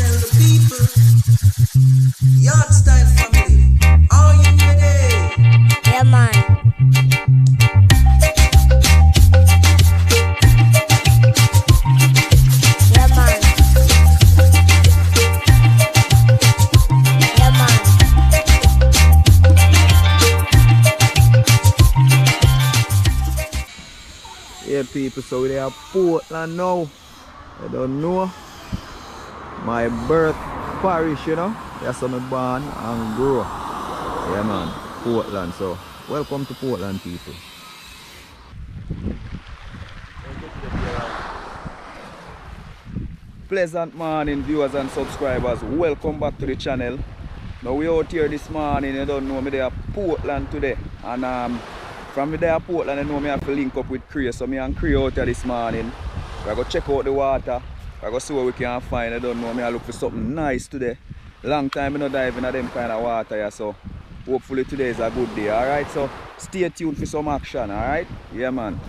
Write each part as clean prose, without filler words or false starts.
tell the people, yard style family, are you ready? Yeah, man. Yeah, man. Yeah, man. Yeah, people, so we are Portland now. I don't know. My birth parish, you know. That's where I born and grew. Yeah, man. Portland. So, welcome to Portland, people. Pleasant morning, viewers and subscribers. Welcome back to the channel. Now we out here this morning. You don't know me there Portland today, and from me there Portland, you know me have to link up with Cree. So me and Cree out here this morning. We go check out the water. I go see what we can find. I don't know, me I look for something nice today. Long time I no dive in them kind of water here, so hopefully today is a good day. Alright, so stay tuned for some action, alright? Yeah, man.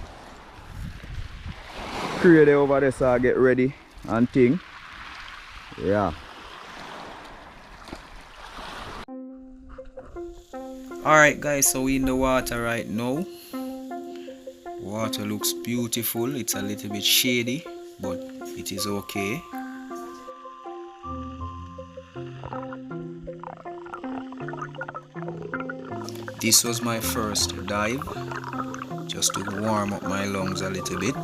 Cree there over there, so I get ready and thing. Yeah. Alright guys, so we in the water right now. Water looks beautiful. It's a little bit shady, but it is okay. This was my first dive, just to warm up my lungs a little bit.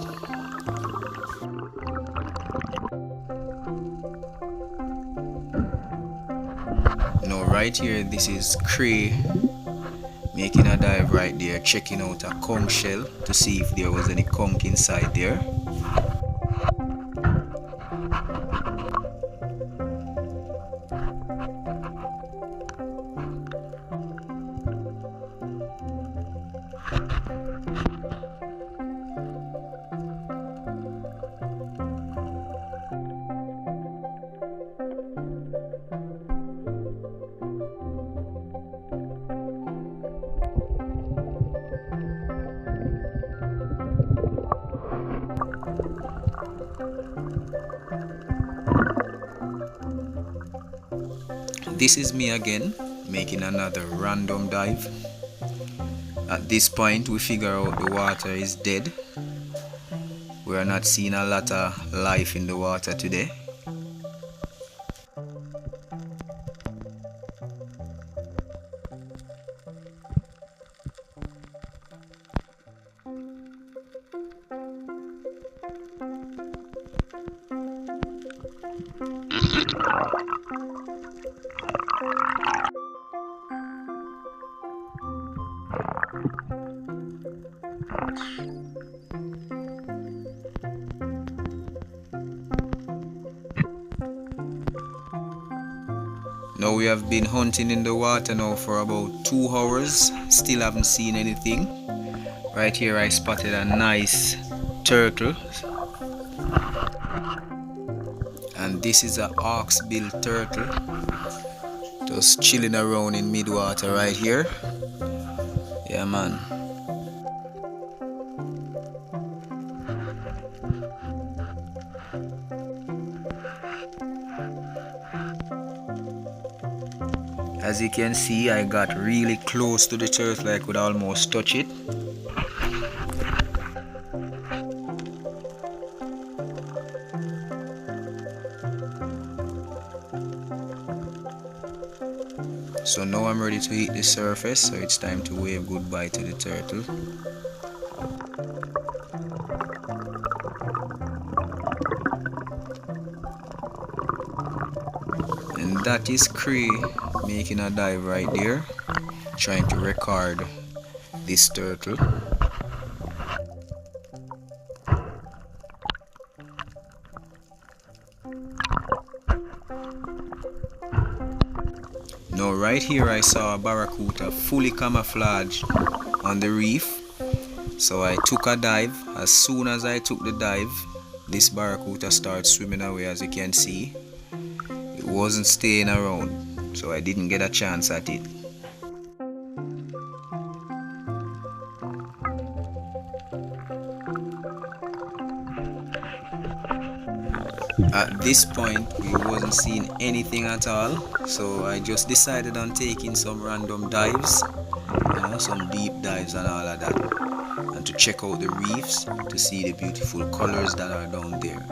Now right here, this is Cree making a dive right there, checking out a conch shell to see if there was any conch inside there. This is me again, making another random dive. At this point, we figure out the water is dead. We are not seeing a lot of life in the water today. Now we have been hunting in the water now for about 2 hours, still haven't seen anything. Right here I spotted a nice turtle. And this is a hawksbill turtle, just chilling around in mid-water right here. Yeah, man. As you can see, I got really close to the turtle. I could almost touch it. So now I'm ready to hit the surface, so it's time to wave goodbye to the turtle. And that is Cree making a dive right there, trying to record this turtle. Now right here I saw a barracuda fully camouflaged on the reef, so I took a dive. As soon as I took the dive, this barracuda started swimming away. As you can see, it wasn't staying around, so I didn't get a chance at it. At this point, we wasn't seeing anything at all, so I just decided on taking some random dives, some deep dives and all of that, and to check out the reefs to see the beautiful colors that are down there.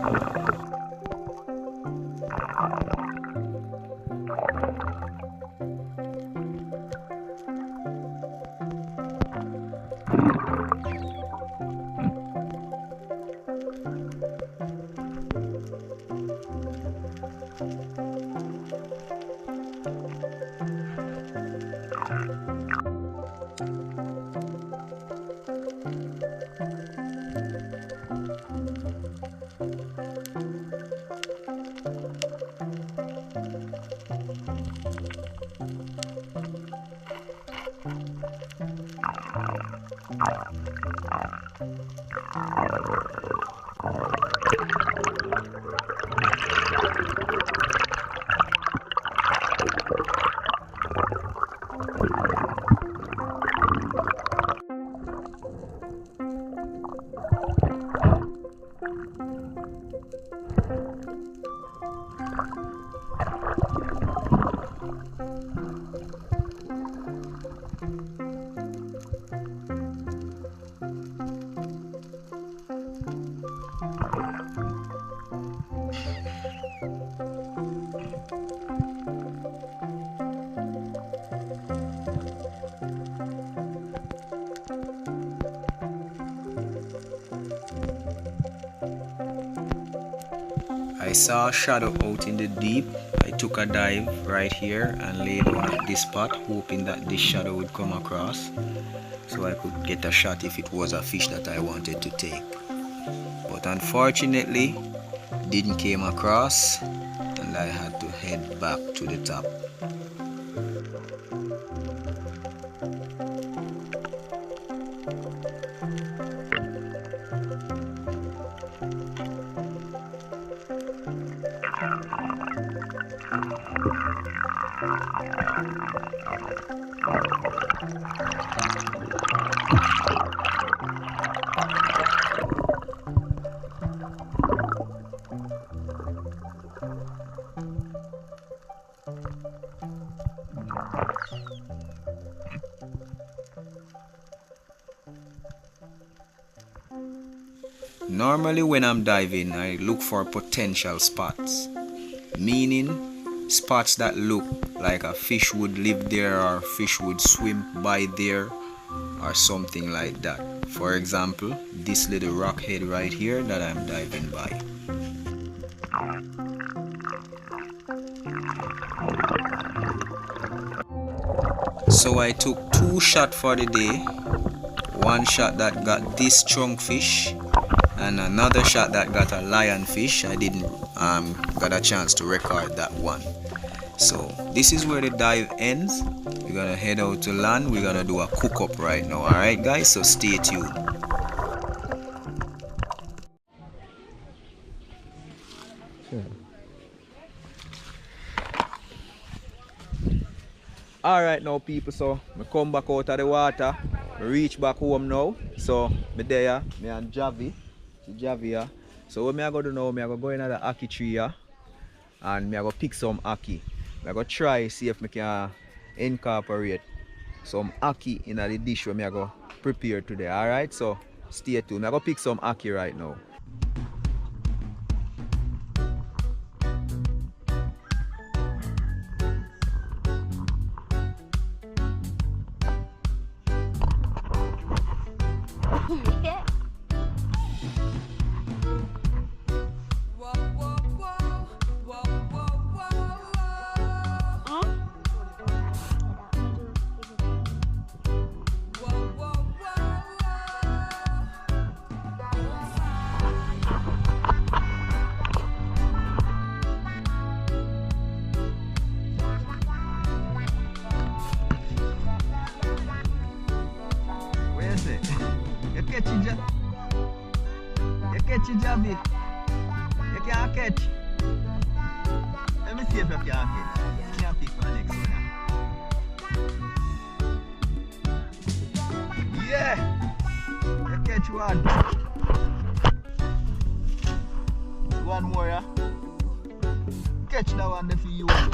I saw a shadow out in the deep. I took a dive right here and laid down at this spot, hoping that this shadow would come across so I could get a shot if it was a fish that I wanted to take. But unfortunately, didn't came across, and I had to head back to the top. Normally when I'm diving, I look for potential spots, meaning spots that look like a fish would live there or fish would swim by there or something like that. For example, this little rock head right here that I'm diving by. So I took 2 shots for the day. One shot that got this chunk fish and another shot that got a lionfish. I didn't got a chance to record that one. So this is where the dive ends. We're gonna head out to land. We're gonna do a cook up right now. Alright guys, so stay tuned. Alright now people, so I come back out of the water. I reach back home now. So me there, me and Javi. Javi here. So what me I go do now, me I go in the Ackee tree here and me I go pick some Ackee. Me I go try see if me can incorporate some Ackee in the dish where me I go prepare today. Alright, so stay tuned. Me I go pick some Ackee right now. You catch it, Javi. You can't catch. Let me see if you can catch. You can't pick my next one. Yeah! You catch one. One more, yeah? Catch that one there for you. Man.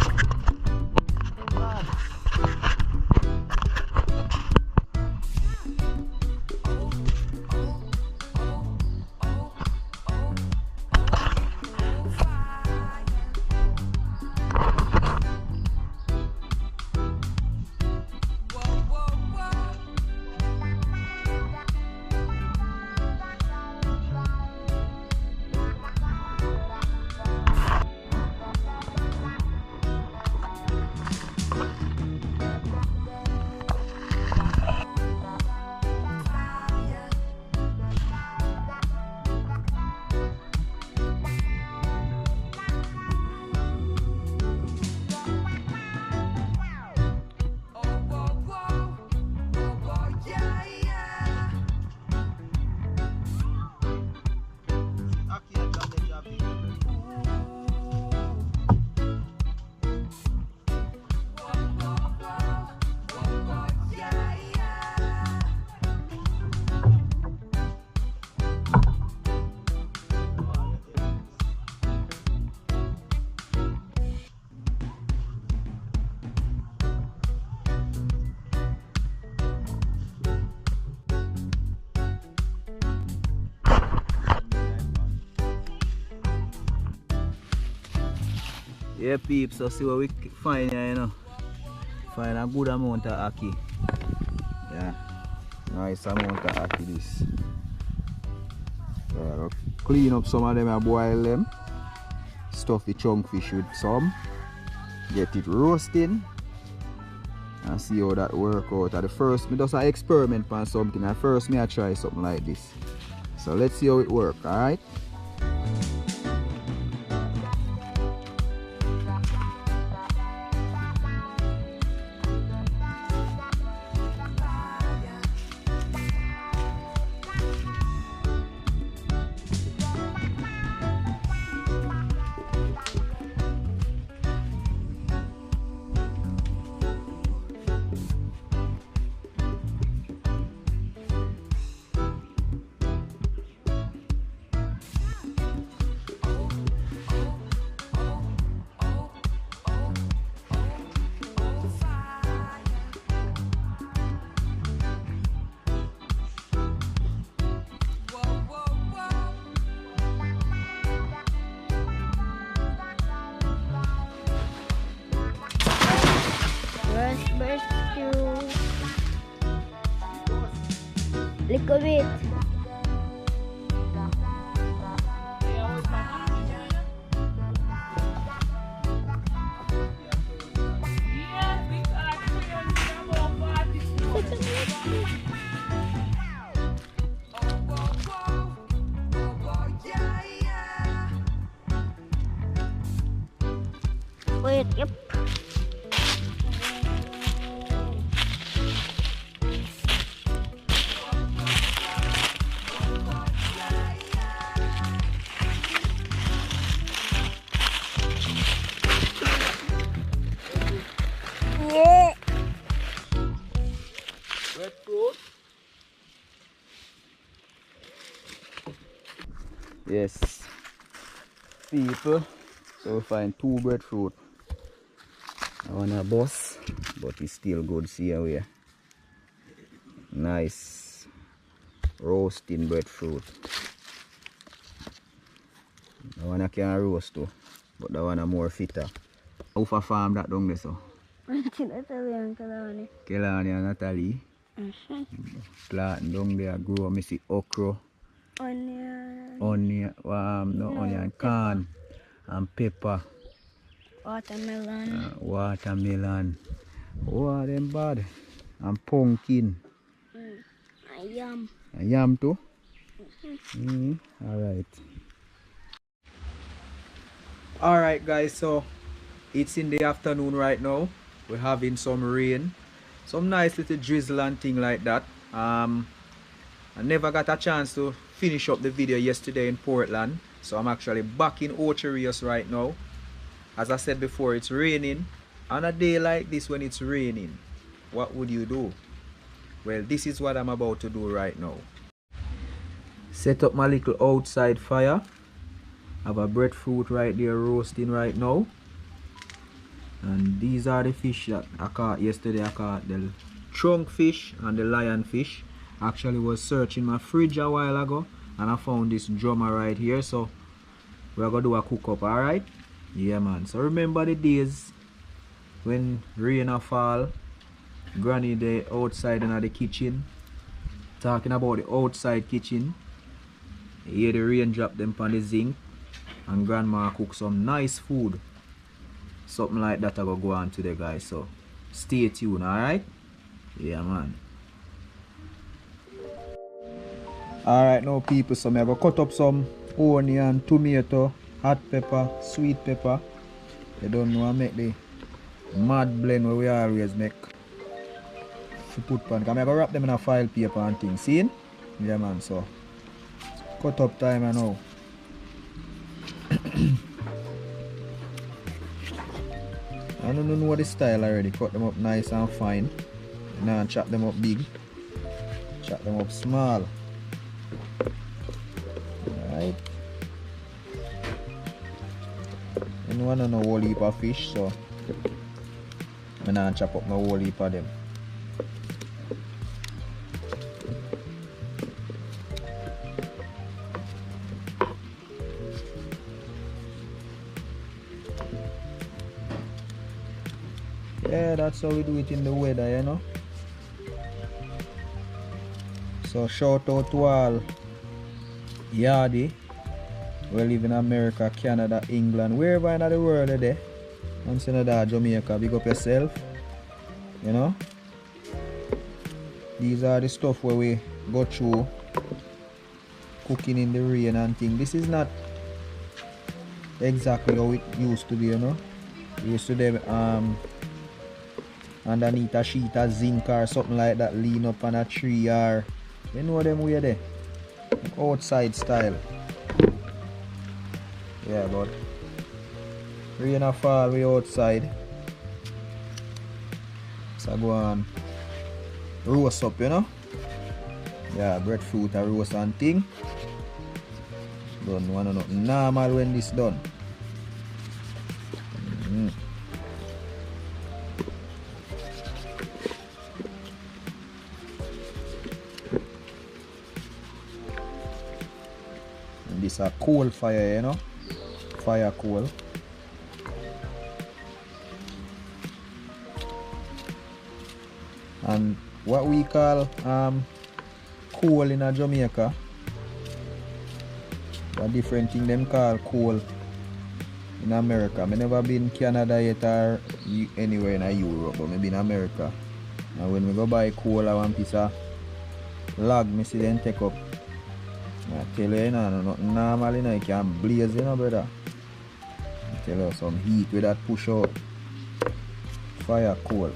Yeah, peeps, so see what we find here, you know. Find a good amount of ackee. Yeah, nice amount of ackee this. Yeah, clean up some of them and boil them. Stuff the chunk fish with some. Get it roasting. And see how that work out. At the first, me just experiment on something. At first, me I try something like this. So let's see how it works, alright? Breadfruit. Little bit. Wait, yep. Breadfruit. Yes, people. So we find 2 breadfruit. I want a bus, but it's still good. See away. Nice roasting breadfruit. That one I can roast too, but that one is more fitter. How far farm that down there so? Natalie and Kelani. Kelani and Natalie. Plant down there grow. I see okra. Onion. Onion, no onion, corn and pepper. Watermelon. Watermelon. Oh, them bad. And pumpkin. And yam. And yam too? Alright. Alright guys, so it's in the afternoon right now. We're having some rain. Some nice little drizzle and thing like that. I never got a chance to finish up the video yesterday in Portland. So I'm actually back in Ocherius right now. As I said before, it's raining. On a day like this when it's raining, what would you do? Well, this is what I'm about to do right now. Set up my little outside fire. Have a breadfruit right there roasting right now. And these are the fish that I caught yesterday. I caught the trunk fish and the lion fish. Actually was searching my fridge a while ago and I found this drummer right here, so we're gonna do a cook up. Alright, yeah man. So remember the days when rain a fall, granny the outside in the kitchen, talking about the outside kitchen. You hear the rain drop them on the zinc and grandma cook some nice food. Something like that I go on today, guys, so stay tuned. Alright, yeah man. Alright now people, so I'm going to cut up some onion, tomato, hot pepper, sweet pepper. You don't know I make the mad blend where we always make to put pan. I'm going to wrap them in a file paper and things. See? Yeah man, so cut up time now. I don't know the style already. Cut them up nice and fine. Now chop them up big. Chop them up small. Alright. I don't want no whole heap of fish, so I'm gonna chop up my whole heap of them. Yeah, that's how we do it in the weather, you know. So shout out to all Yardy. We live in America, Canada, England, wherever in the world today. And Canada, Jamaica, big up yourself. You know. These are the stuff where we go through cooking in the rain and things. This is not exactly how it used to be, you know. It used to be underneath a sheet of zinc or something like that, lean up on a tree, or you know them way there, outside style. Yeah, but rain a fall way outside, so go on roast up, you know. Yeah, breadfruit a roast and thing. Don't want nothing normal when this done. This a coal fire, you know, fire coal. And what we call coal in a Jamaica, a different thing them call coal in America. I never been Canada yet or anywhere in Europe, but maybe in America. And when we go buy coal, I want piece of log, me see them take up. I tell you, you know, nothing normal, you know, you can blaze, you know, brother. I tell you, some heat with that push out. Fire coal.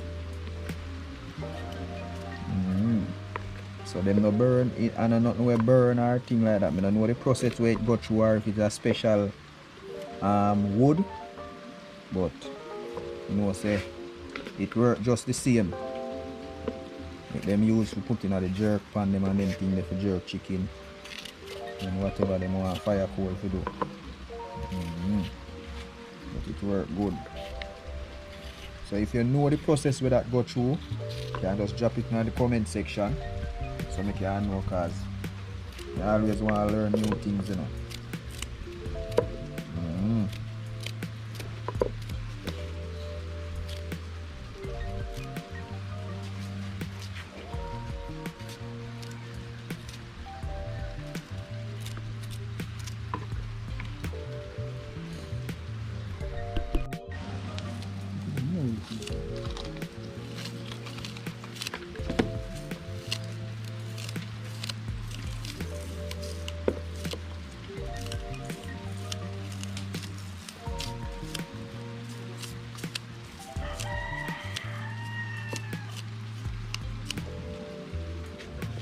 So them no burn it, and nothing will burn or thing like that. I don't know the process where it go through or if it's a special wood. But you know, say it work just the same. Make them use to put in the jerk pan them and them thing there for jerk chicken. And whatever they want fire coal to do. But it work good. So if you know the process where that go through, you can just drop it in the comment section so make you know, cause you always want to learn new things, you know.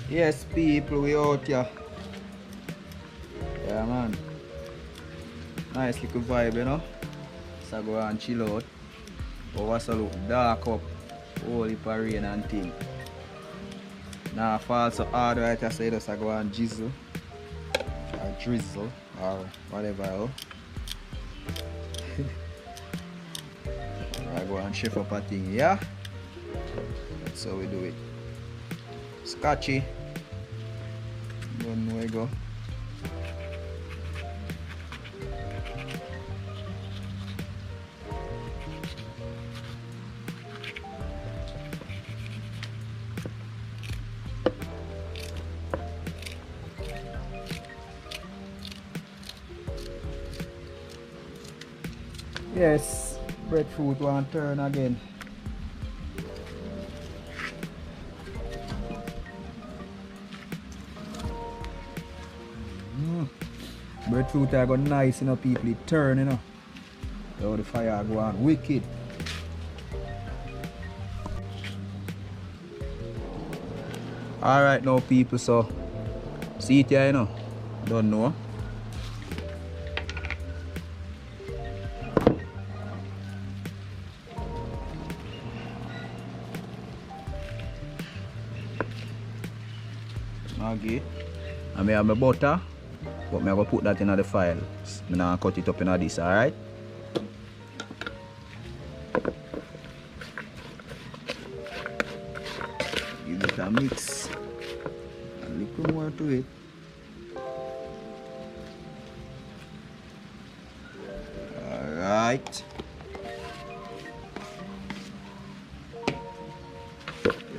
Yes, people, we out here. Yeah, man. Nice little vibe, you know. So go and chill out. But what's a look dark up, whole heap of rain and thing. Now fall so hard right, I say just go and jizzle. I drizzle or whatever else. I go and chef up a thing, yeah? That's how we do it. Scotchy. Don't know where you go. Yes, breadfruit want turn again. Breadfruit are go nice, you know, people. It turn, you know. So the fire go on wicked. Alright now people, so see it here, you know. Don't know. Maggi. And I have my butter, but I'm going to put that in the file. I'm going to cut it up in this, alright? Give it a mix. A little more to it. Alright.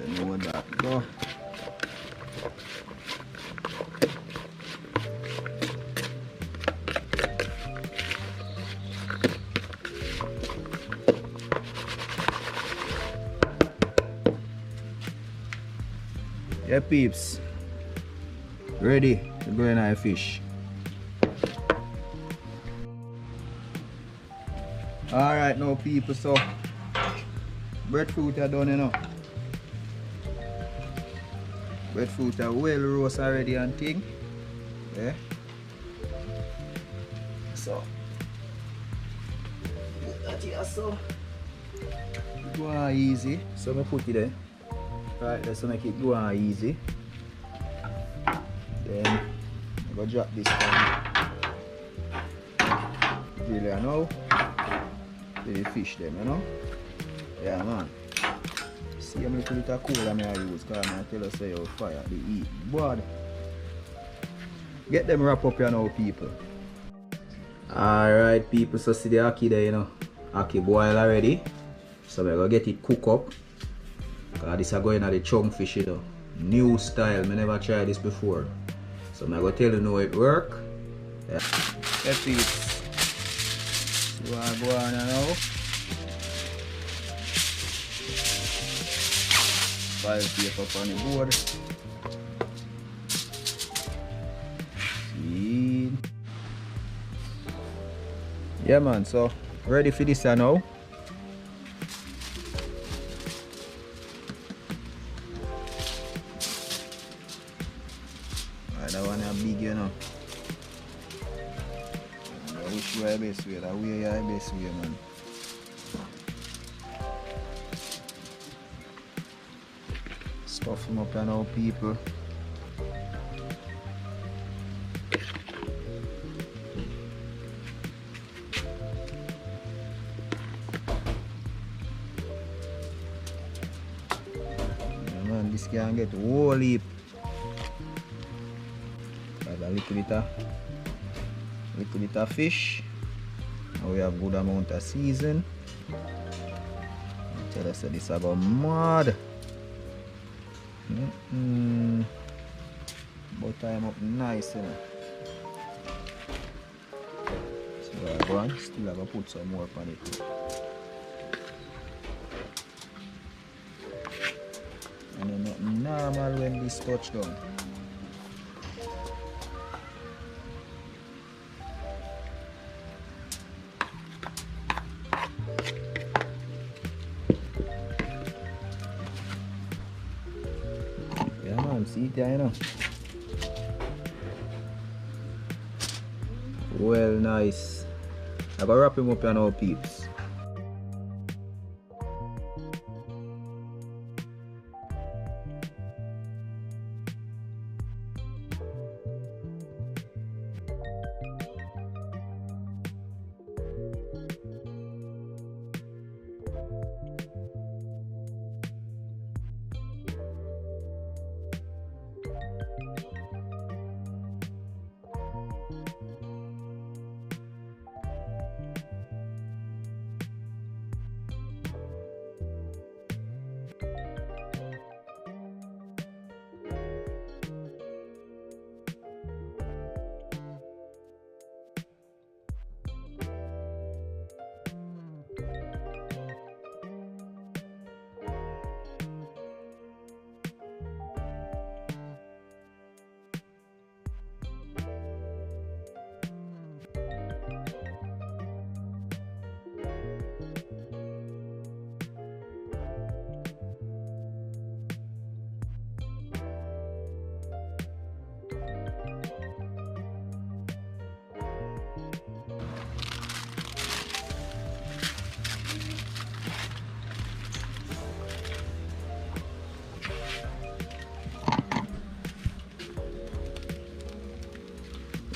You know that go. Yeah, peeps, ready to go in our fish. Alright now people, so breadfruit are done, you know. Breadfruit are well roast already and thing. Yeah. So that here, so go on easy. So I put it there. Right, let's make it go on easy. Then I'm gonna drop this down. Really, I know. The fish them, you know. Yeah, man. See how many little cooler I use, because I tell us how fire they eat. Boy, get them wrap up, you know, people. Alright, people, so see the ackee there, you know. Ackee boil already. So we're gonna get it cook up. Because this is going at the chunk fish, you know. New style, I never tried this before. So I'm going to tell you how it works. Yeah. Let's see it. So I go on now. File paper on the board. See. Yeah man, so ready for this now. That one is big, you know. Which way best way? That way is the best way, man. Stuff them up, you know, people. Yeah, man, this can get a whole heap. A little bit of fish. Now we have good amount of season. Tell us that this is about mad. Butter him up nice, you know. So I go on, still have to put some more on it. And then nothing normal when this touch down. See it there, you know. Well, nice. I gotta wrap him up on our peeps.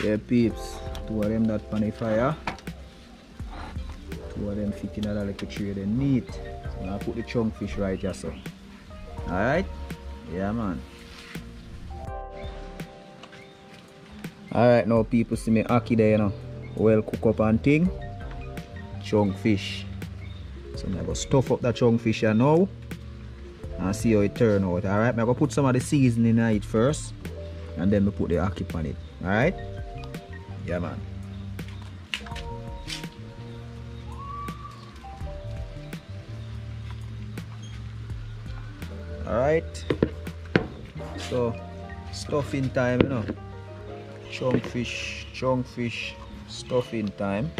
Yeah, peeps. Two of them that pan the fire. Two of them fit in that little tray, they neat. So now I put the chunk fish right here, so. Alright? Yeah, man. Alright, now people see me ackee there, you know. Well cook up and thing. Chunk fish. So I'm going to stuff up that chunk fish here now. And see how it turn out. Alright, I'm going to put some of the seasoning in it first. And then we put the ackee on it. Alright? Yeah, man. Alright. So, stuffing time, you know. Chunk fish, stuffing time.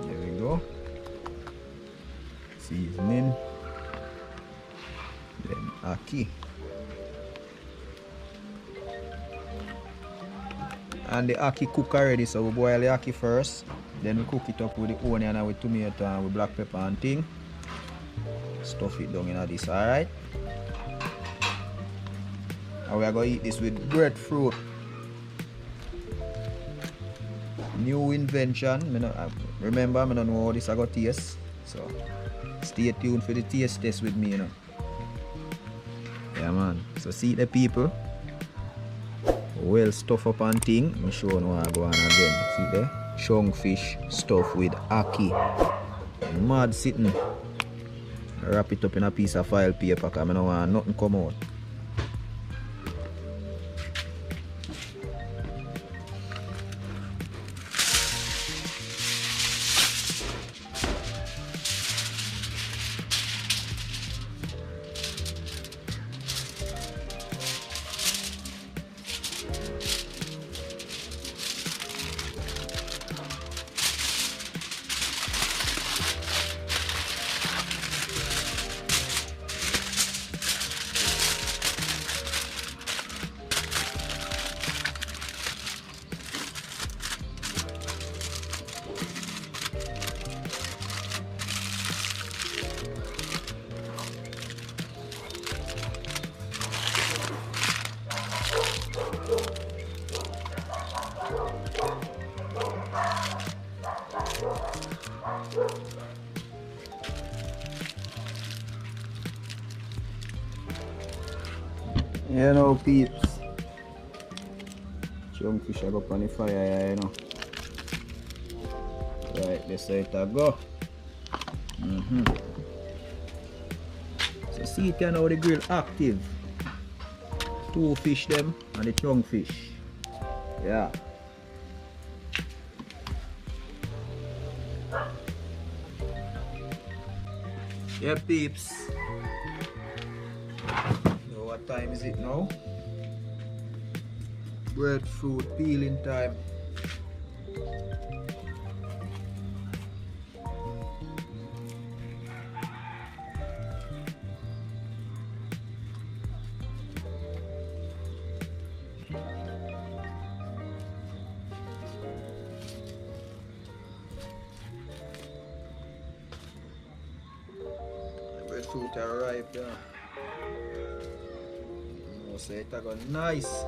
There we go. Seasoning. Then ackee. And the ackee cook already, so we boil the ackee first. Then we cook it up with the onion and with tomato and with black pepper and thing. Stuff it down in this, alright? And we are going to eat this with breadfruit. New invention. Remember, I don't know how this I got taste. So stay tuned for the taste test with me, you know. Yeah, man. So see the people. Well stuff up and thing. I'm sure you want to go on again. See there? Chunk fish stuff with ackee. Mad sitting. Wrap it up in a piece of foil paper because I don't want nothing come out. You know, peeps. Chunk fish I go up on the fire here, you know. Right, this side it go. So see it now the grill active. Two fish them and the chunk fish. Yeah. Yeah, peeps. What time is it now? Breadfruit peeling time. The breadfruit arrived. So it got nice.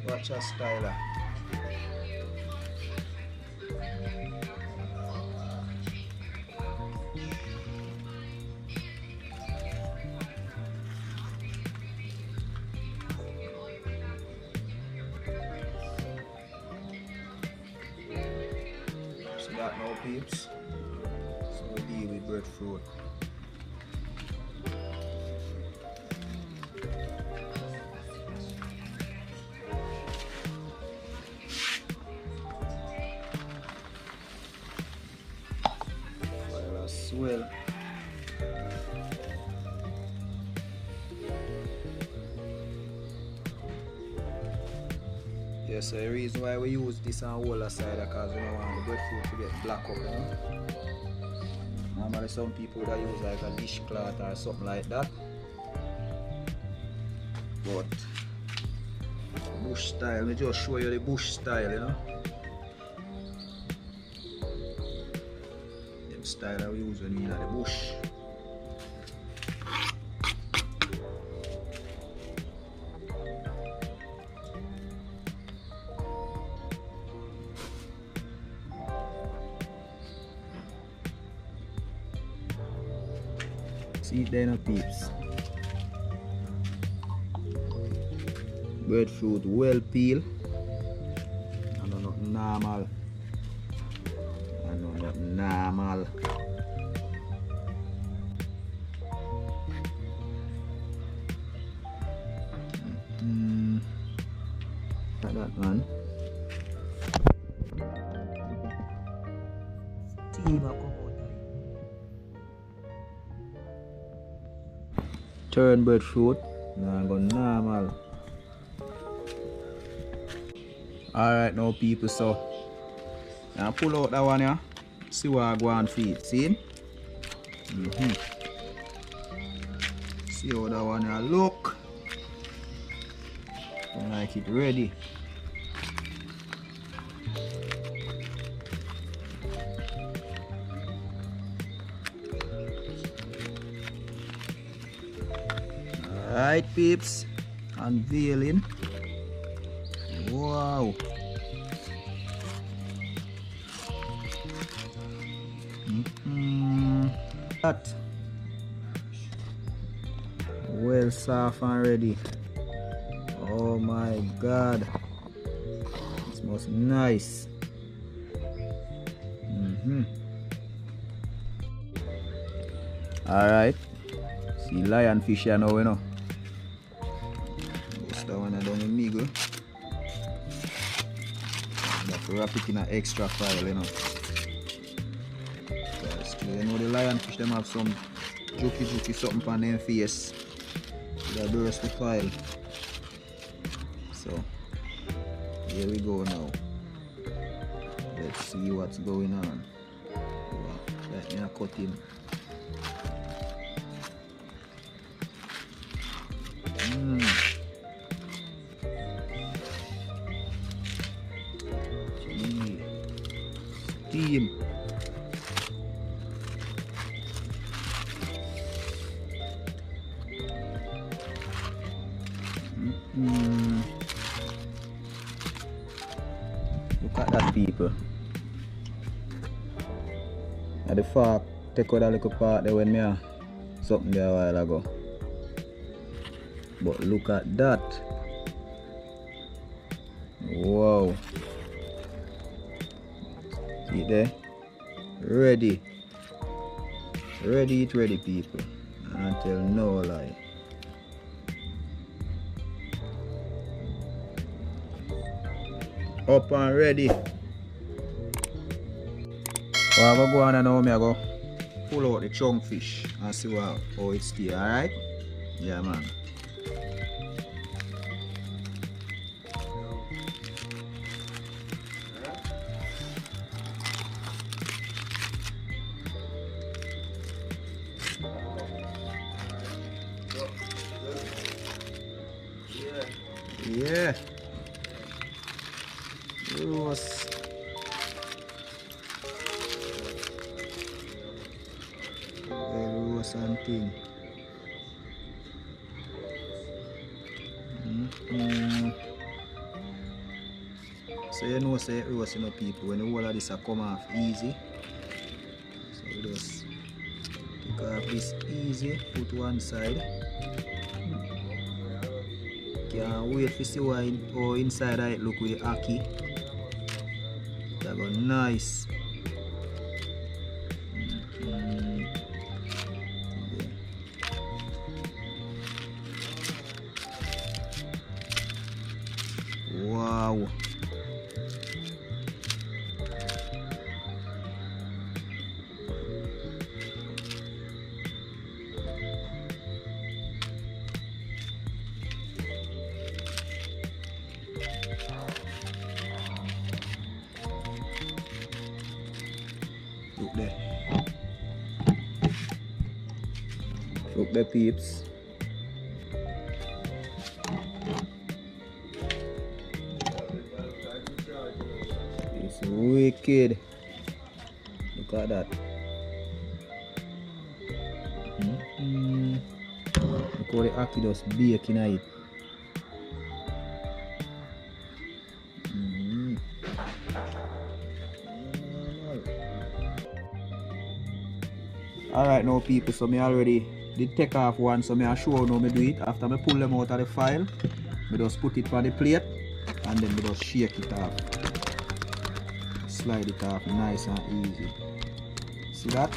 Watch a styler. See that now, peeps? So we deal with breadfruit. Yeah, so the reason why we use this on whole side because we don't want the breadfruit to get black up, you know. Normally some people that use like a dishcloth or something like that. But bush style, me just show you the bush style, you know. Them style that we use when we in the bush. See it there now, peeps. Breadfruit well peeled. I know not normal. I know not normal. Like that, man. Turn breadfruit. Now go normal. Alright now people, so now pull out that one here. See what I go and feed. See? See how that one here look. I like it ready. Alright peeps, unveiling. Wow. That well soft and ready. Oh my god, it smells nice. Alright, see lionfish here now, you know. Just that one down in middle. Wrap it in an extra file, you know. You know the lionfish them have some jokey something on their face. That burst the file. So here we go now. Let's see what's going on. Let me cut him. Steam. Look at that, people. Now the fork take out that little part there when me something there a while ago. But look at that. Wow. See it there? Ready. Ready, it ready, people. Until no lie. Up and ready. Well, I go on and now I go pull out the chunk fish and see how it stays, alright? Yeah, man. Yeah. Rose. Rose and thing. So you know, say rose, you know, people, when the whole of this come off easy. So we just take off this easy, put one side. Can't wait to see how inside it look with the Ackee. That go nice. Wow. chunk the peeps. It's wicked. Look at that. Look how the ackee just baking it. Alright now people, so me already did take off one, so me I show you how me do it. After me pull them out of the file, me just put it on the plate and then me just shake it off. Slide it off nice and easy. See that?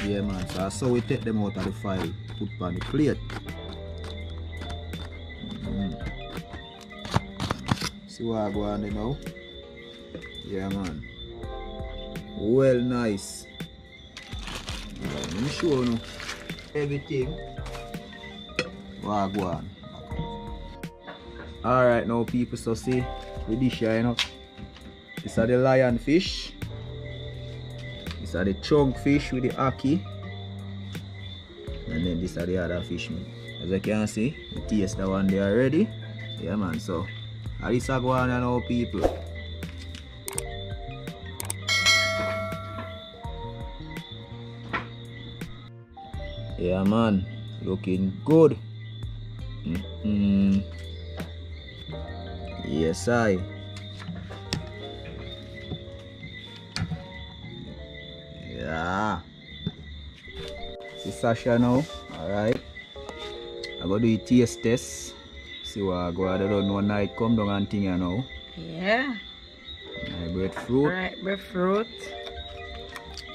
Yeah man, so that's how we take them out of the file, put on the plate. See what I go on there now? Yeah man. Well nice. Let me show you everything. Wagwan. Alright now people, so see the dish here, you know. These are the lion fish. These are the chunk fish with the ackee. And then these are the other fish, man. As you can see, the taste that one there already. Yeah man, so this are going on now people. Yeah man, looking good. Yes I. Yeah. See Sasha now. Alright. I'm gonna do a taste test. See what I go. I don't know night come down and thing you now. Yeah. My breadfruit. Right, breadfruit.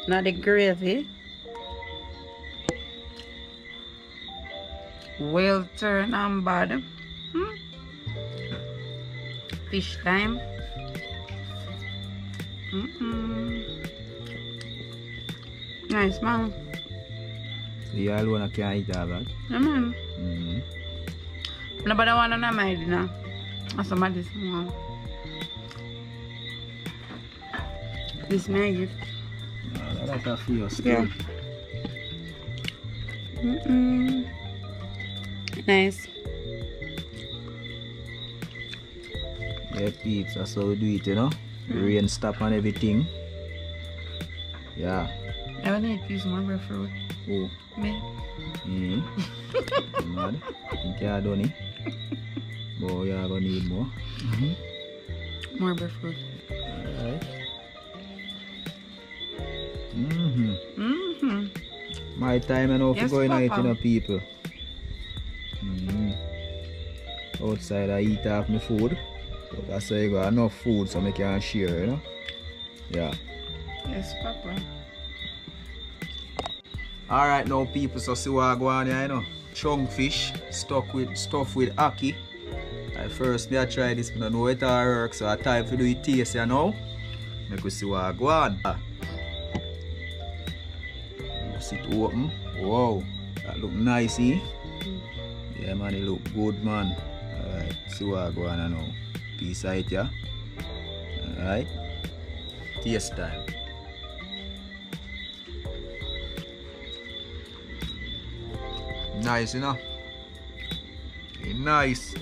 Now the gravy. Well turned and bad. Fish time. Nice man. So you alone can't eat all that? Yeah man. Nobody want to know my dinner. Or some of this one. This my gift. That's for your Yeah. Nice. Yeah peeps, that's how we do it, you know. Rain stop and everything. Yeah. I want to eat piece more breadfruit. Oh. Me. Mad. Think you are done it. But you are gonna need more. More breadfruit. Alright. My time and Yes, for going out, you Papa. know, people. Outside I eat off my food. But that's why you got enough food so I can share, you know. Yeah. Yes, Papa. Alright now people, so see what I go on here, you know. Chunk fish stuffed with ackee. At first me I try this, but I don't know it all works, so I time to do it taste you know. Make we see what I go on. See it open. Wow, that look nice, eh? Yeah man, it look good man. Alright, see what I go on now. Piece of it, yeah. Alright. Taste time. Nice, you know. Nice.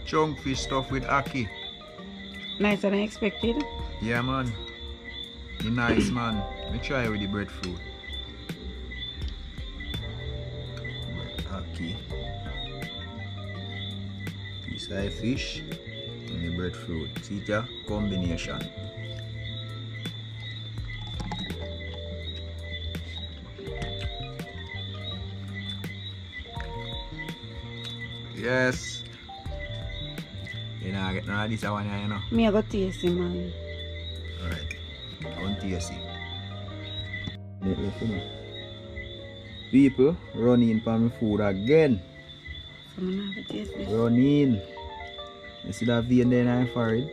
Chunk fish stuffed with ackee. Nicer than expected. Yeah man. Nice man. Let me try with the breadfruit. Ackee. Piece of fish and the breadfruit. See it yeah? Combination. Yes. You know, I get none of this one here, you know. Me I got tasty man. Alright. I want to taste it. People running for my food again. So I'm gonna have to taste this. Running. You see that vein there in my forehead?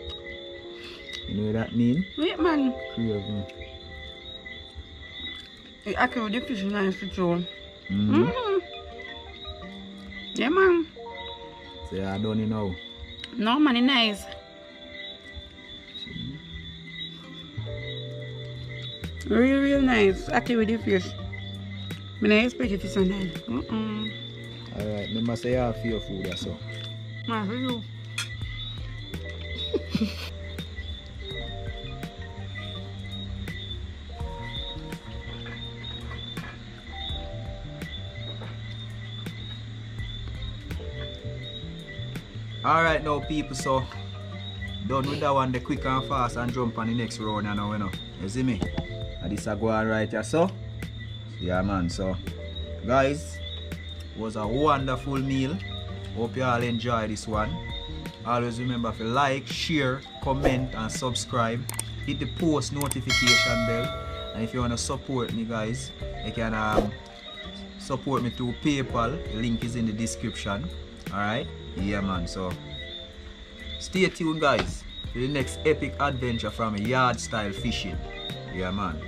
You know what that mean? Wait man. Craving. The ackee with the fish is nice to throw. Yeah man. So you are done it now. No man, it's nice. Real nice. Ackee with the fish. I don't expect it to so nice. Alright, remember say you have for your food or so. Man, for you. Alright now people, so done with that one, the quick and fast and jump on the next round now, you know. You see me? And this a go on right here, so. Yeah man, so guys, was a wonderful meal. Hope you all enjoy this one. Always remember to like, share, comment and subscribe. Hit the post notification bell. And if you want to support me guys, you can support me through PayPal. The link is in the description. Alright? Yeah man, so stay tuned guys for the next epic adventure from yard style fishing. Yeah man.